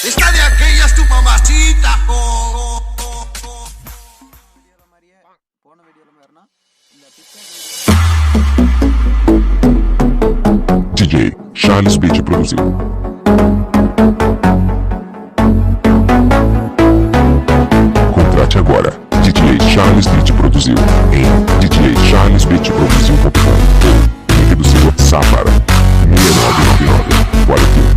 Esta de aquella es tu mamacita. DJ SmartMa produziu. Contrate agora. DJ SmartMa produziu em djsmartmaproduziu.com. Link do seu WhatsApp para 6999 41